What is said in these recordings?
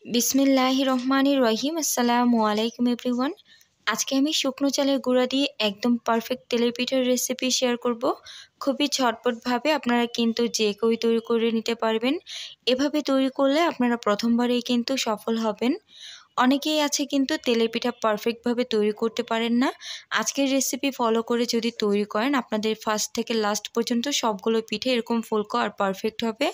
বিসমিল্লাহির রহমানির রহিম। আসসালামু আলাইকুম এভরিওয়ান। আজকে আমি শুকনো চালের গুঁড়া দিয়ে একদম পারফেক্ট তেলের পিঠার রেসিপি শেয়ার করব। খুবই ঝটপটভাবে আপনারা কিন্তু যে কেউই তৈরি করে নিতে পারবেন। এভাবে তৈরি করলে আপনারা প্রথমবারেই কিন্তু সফল হবেন। অনেকেই আছে কিন্তু তেলের পিঠা পারফেক্টভাবে তৈরি করতে পারেন না। আজকের রেসিপি ফলো করে যদি তৈরি করেন, আপনাদের ফার্স্ট থেকে লাস্ট পর্যন্ত সবগুলো পিঠে এরকম ফুলকো আর পারফেক্ট হবে।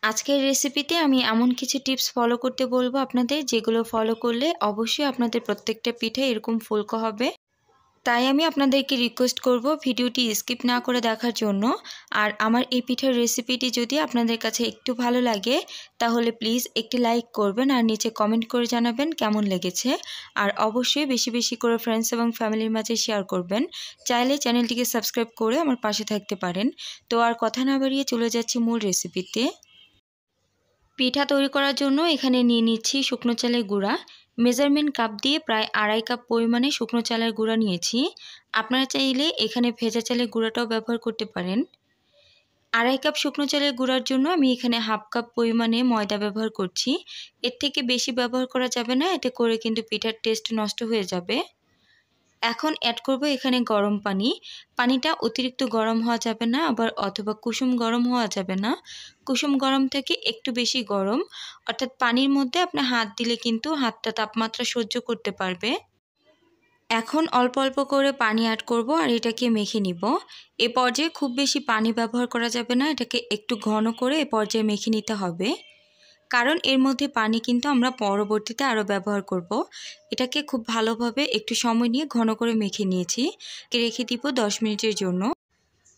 আজকের রেসিপিতে আমি এমন কিছু টিপস ফলো করতে বলবো আপনাদের, যেগুলো ফলো করলে অবশ্যই আপনাদের প্রত্যেকটা পিঠে এরকম ফুলকো হবে। তাই আমি আপনাদেরকে রিকোয়েস্ট করব ভিডিওটি স্কিপ না করে দেখার জন্য। আর আমার এই পিঠার রেসিপিটি যদি আপনাদের কাছে একটু ভালো লাগে তাহলে প্লিজ একটি লাইক করবেন আর নিচে কমেন্ট করে জানাবেন কেমন লেগেছে। আর অবশ্যই বেশি বেশি করে ফ্রেন্ডস এবং ফ্যামিলির মাঝে শেয়ার করবেন। চাইলে চ্যানেলটিকে সাবস্ক্রাইব করে আমার পাশে থাকতে পারেন। তো আর কথা না বাড়িয়ে চলে যাচ্ছি মূল রেসিপিতে। পিঠা তৈরি করার জন্য এখানে নিয়ে নিচ্ছি শুকনো চালের গুঁড়া। মেজারমেন্ট কাপ দিয়ে প্রায় 2.5 কাপ পরিমাণে শুকনো চালের গুঁড়া নিয়েছি। আপনারা চাইলে এখানে ভেজা চালের গুঁড়াটাও ব্যবহার করতে পারেন। 2.5 কাপ শুকনো চালের গুঁড়ার জন্য আমি এখানে 1/2 কাপ পরিমাণে ময়দা ব্যবহার করছি। এর থেকে বেশি ব্যবহার করা যাবে না, এতে করে কিন্তু পিঠার টেস্ট নষ্ট হয়ে যাবে। এখন অ্যাড করব এখানে গরম পানি। পানিটা অতিরিক্ত গরম হওয়া যাবে না, আবার অথবা কুসুম গরম হওয়া যাবে না। কুসুম গরম থেকে একটু বেশি গরম, অর্থাৎ পানির মধ্যে আপনি হাত দিলে কিন্তু হাতটা তাপমাত্রা সহ্য করতে পারবে। এখন অল্প অল্প করে পানি অ্যাড করব আর এটাকে মেখে নিব। এ পর্যায়ে খুব বেশি পানি ব্যবহার করা যাবে না, এটাকে একটু ঘন করে এ পর্যায়ে মেখে নিতে হবে। কারণ এর মধ্যে পানি কিন্তু আমরা পরবর্তীতে আরও ব্যবহার করব। এটাকে খুব ভালোভাবে একটু সময় নিয়ে ঘন করে মেখে নিয়েছি। রেখে দিব 10 মিনিটের জন্য।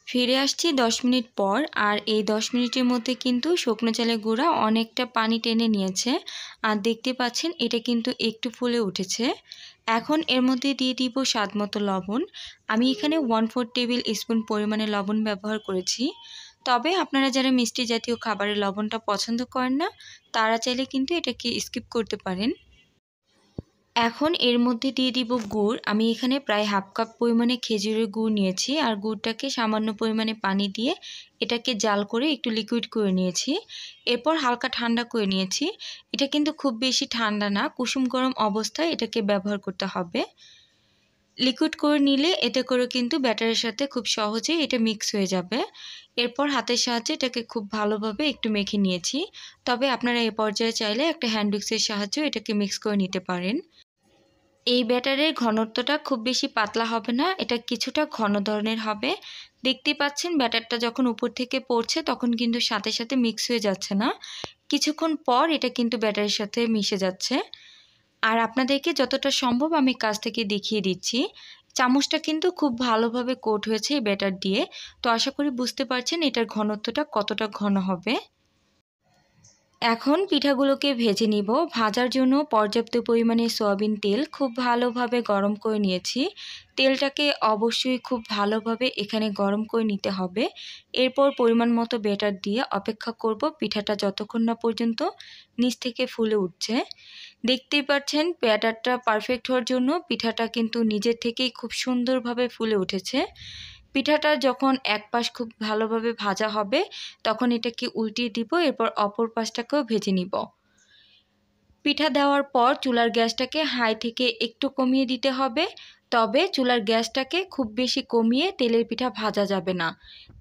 ফিরে আসছি 10 মিনিট পর। আর এই 10 মিনিটের মধ্যে কিন্তু শুকনো চালের গুঁড়া অনেকটা পানি টেনে নিয়েছে। আর দেখতে পাচ্ছেন এটা কিন্তু একটু ফুলে উঠেছে। এখন এর মধ্যে দিয়ে দিব স্বাদ মতো লবণ। আমি এখানে 1/4 টেবিল স্পুন পরিমাণে লবণ ব্যবহার করেছি। তবে আপনারা যারা মিষ্টি জাতীয় খাবারের লবণটা পছন্দ করেন না, তারা চাইলে কিন্তু এটাকে স্কিপ করতে পারেন। এখন এর মধ্যে দিয়ে দিব গুড়। আমি এখানে প্রায় 1/2 কাপ পরিমাণে খেজুরের গুড় নিয়েছি। আর গুড়টাকে সামান্য পরিমাণে পানি দিয়ে এটাকে জাল করে একটু লিকুইড করে নিয়েছি। এরপর হালকা ঠান্ডা করে নিয়েছি। এটা কিন্তু খুব বেশি ঠান্ডা না, কুসুম গরম অবস্থায় এটাকে ব্যবহার করতে হবে। লিকুইড করে নিলে এতে করে কিন্তু ব্যাটারের সাথে খুব সহজেই এটা মিক্স হয়ে যাবে। এরপর হাতের সাহায্যে এটাকে খুব ভালোভাবে একটু মেখে নিয়েছি। তবে আপনারা এই পর্যায়ে চাইলে একটা হ্যান্ড উইক্সের সাহায্যে এটাকে মিক্স করে নিতে পারেন। এই ব্যাটারের ঘনত্বটা খুব বেশি পাতলা হবে না, এটা কিছুটা ঘন ধরনের হবে। দেখতে পাচ্ছেন ব্যাটারটা যখন উপর থেকে পড়ছে তখন কিন্তু সাথে সাথে মিক্স হয়ে যাচ্ছে না, কিছুক্ষণ পর এটা কিন্তু ব্যাটারের সাথে মিশে যাচ্ছে। আর আপনাদেরকে যতটা সম্ভব আমি কাছ থেকে দেখিয়ে দিচ্ছি। চামচটা কিন্তু খুব ভালোভাবে কোট হয়েছে এই ব্যাটার দিয়ে। তো আশা করি বুঝতে পারছেন এটার ঘনত্বটা কতটা ঘন হবে। এখন পিঠাগুলোকে ভেজে নিব। ভাজার জন্য পর্যাপ্ত পরিমাণে সয়াবিন তেল খুব ভালোভাবে গরম করে নিয়েছি। তেলটাকে অবশ্যই খুব ভালোভাবে এখানে গরম করে নিতে হবে। এরপর পরিমাণ মতো ব্যাটার দিয়ে অপেক্ষা করব পিঠাটা যতক্ষণ না পর্যন্ত নিচ থেকে ফুলে উঠছে। দেখতেই পাচ্ছেন ব্যাটারটা পারফেক্ট হওয়ার জন্য পিঠাটা কিন্তু নিজের থেকেই খুব সুন্দরভাবে ফুলে উঠেছে। পিঠাটা যখন এক পাশ খুব ভালোভাবে ভাজা হবে তখন এটাকে উল্টিয়ে দিব, এরপর অপর পাশটাকেও ভেজে নিব। পিঠা দেওয়ার পর চুলার গ্যাসটাকে হাই থেকে একটু কমিয়ে দিতে হবে। তবে চুলার গ্যাসটাকে খুব বেশি কমিয়ে তেলের পিঠা ভাজা যাবে না।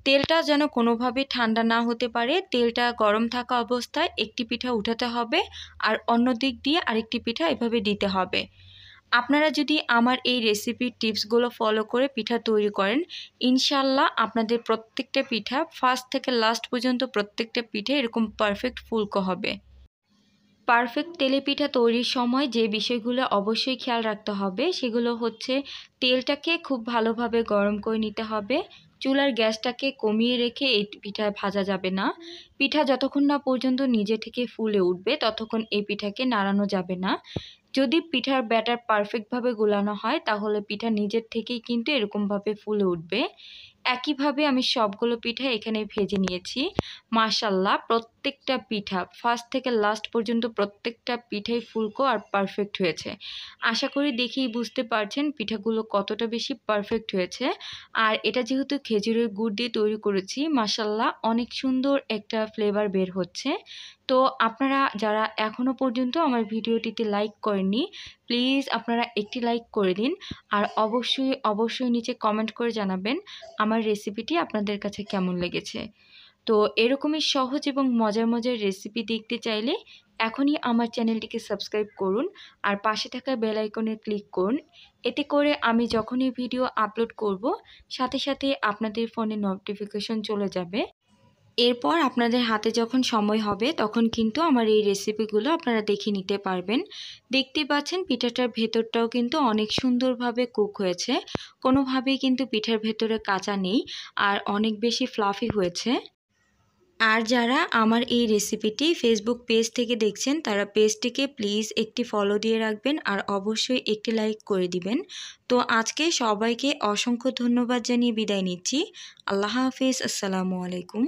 তেলটা যেন কোনোভাবে ঠান্ডা না হতে পারে। তেলটা গরম থাকা অবস্থায় একটি পিঠা উঠাতে হবে আর অন্য দিক দিয়ে আরেকটি পিঠা এভাবে দিতে হবে। আপনারা যদি আমার এই রেসিপির টিপসগুলো ফলো করে পিঠা তৈরি করেন, ইনশাল্লাহ আপনাদের প্রত্যেকটা পিঠা ফার্স্ট থেকে লাস্ট পর্যন্ত প্রত্যেকটা পিঠে এরকম পারফেক্ট ফুলকো হবে। পারফেক্ট তেলেপিঠা তৈরির সময় যে বিষয়গুলো অবশ্যই খেয়াল রাখতে হবে সেগুলো হচ্ছে তেলটাকে খুব ভালোভাবে গরম করে নিতে হবে। চুলার গ্যাসটাকে কমিয়ে রেখে এই পিঠা ভাজা যাবে না। পিঠা যতক্ষণ না পর্যন্ত নিজে থেকে ফুলে উঠবে ততক্ষণ এই পিঠাকে নাড়ানো যাবে না। যদি পিঠার ব্যাটার পারফেক্টভাবে গোলানো হয় তাহলে পিঠা নিজের থেকেই কিন্তু এরকমভাবে ফুলে উঠবে। একইভাবে আমি সবগুলো পিঠা এখানে ভেজে নিয়েছি। মাশাআল্লাহ প্রত্যেকটা পিঠা ফার্স্ট থেকে লাস্ট পর্যন্ত প্রত্যেকটা পিঠাই ফুলকো আর পারফেক্ট হয়েছে। আশা করি দেখেই বুঝতে পারছেন পিঠাগুলো কতটা বেশি পারফেক্ট হয়েছে। আর এটা যেহেতু খেজুরের গুড় দিয়ে তৈরি করেছি, মাশাআল্লাহ অনেক সুন্দর একটা ফ্লেভার বের হচ্ছে। তো আপনারা যারা এখনও পর্যন্ত আমার ভিডিওটিতে লাইক করেননি, প্লিজ আপনারা একটি লাইক করে দিন। আর অবশ্যই নিচে কমেন্ট করে জানাবেন আমার রেসিপিটি আপনাদের কাছে কেমন লেগেছে। তো এরকমই সহজ এবং মজার রেসিপি দেখতে চাইলে এখনই আমার চ্যানেলটিকে সাবস্ক্রাইব করুন আর পাশে থাকা বেল আইকনে ক্লিক করুন। এতে করে আমি যখনই ভিডিও আপলোড করব সাথে আপনাদের ফোনে নোটিফিকেশন চলে যাবে। এরপর আপনাদের হাতে যখন সময় হবে তখন কিন্তু আমার এই রেসিপিগুলো আপনারা দেখে নিতে পারবেন। দেখতে পাচ্ছেন পিঠাটার ভেতরটাও কিন্তু অনেক সুন্দরভাবে কুক হয়েছে, কোনোভাবেই কিন্তু পিঠার ভেতরে কাঁচা নেই আর অনেক বেশি ফ্লাফি হয়েছে। আর যারা আমার এই রেসিপিটি ফেসবুক পেজ থেকে দেখছেন তারা পেজটিকে প্লিজ একটি ফলো দিয়ে রাখবেন আর অবশ্যই একটি লাইক করে দিবেন। তো আজকে সবাইকে অসংখ্য ধন্যবাদ জানিয়ে বিদায় নিচ্ছি। আল্লাহ হাফিজ, আসসালামু আলাইকুম।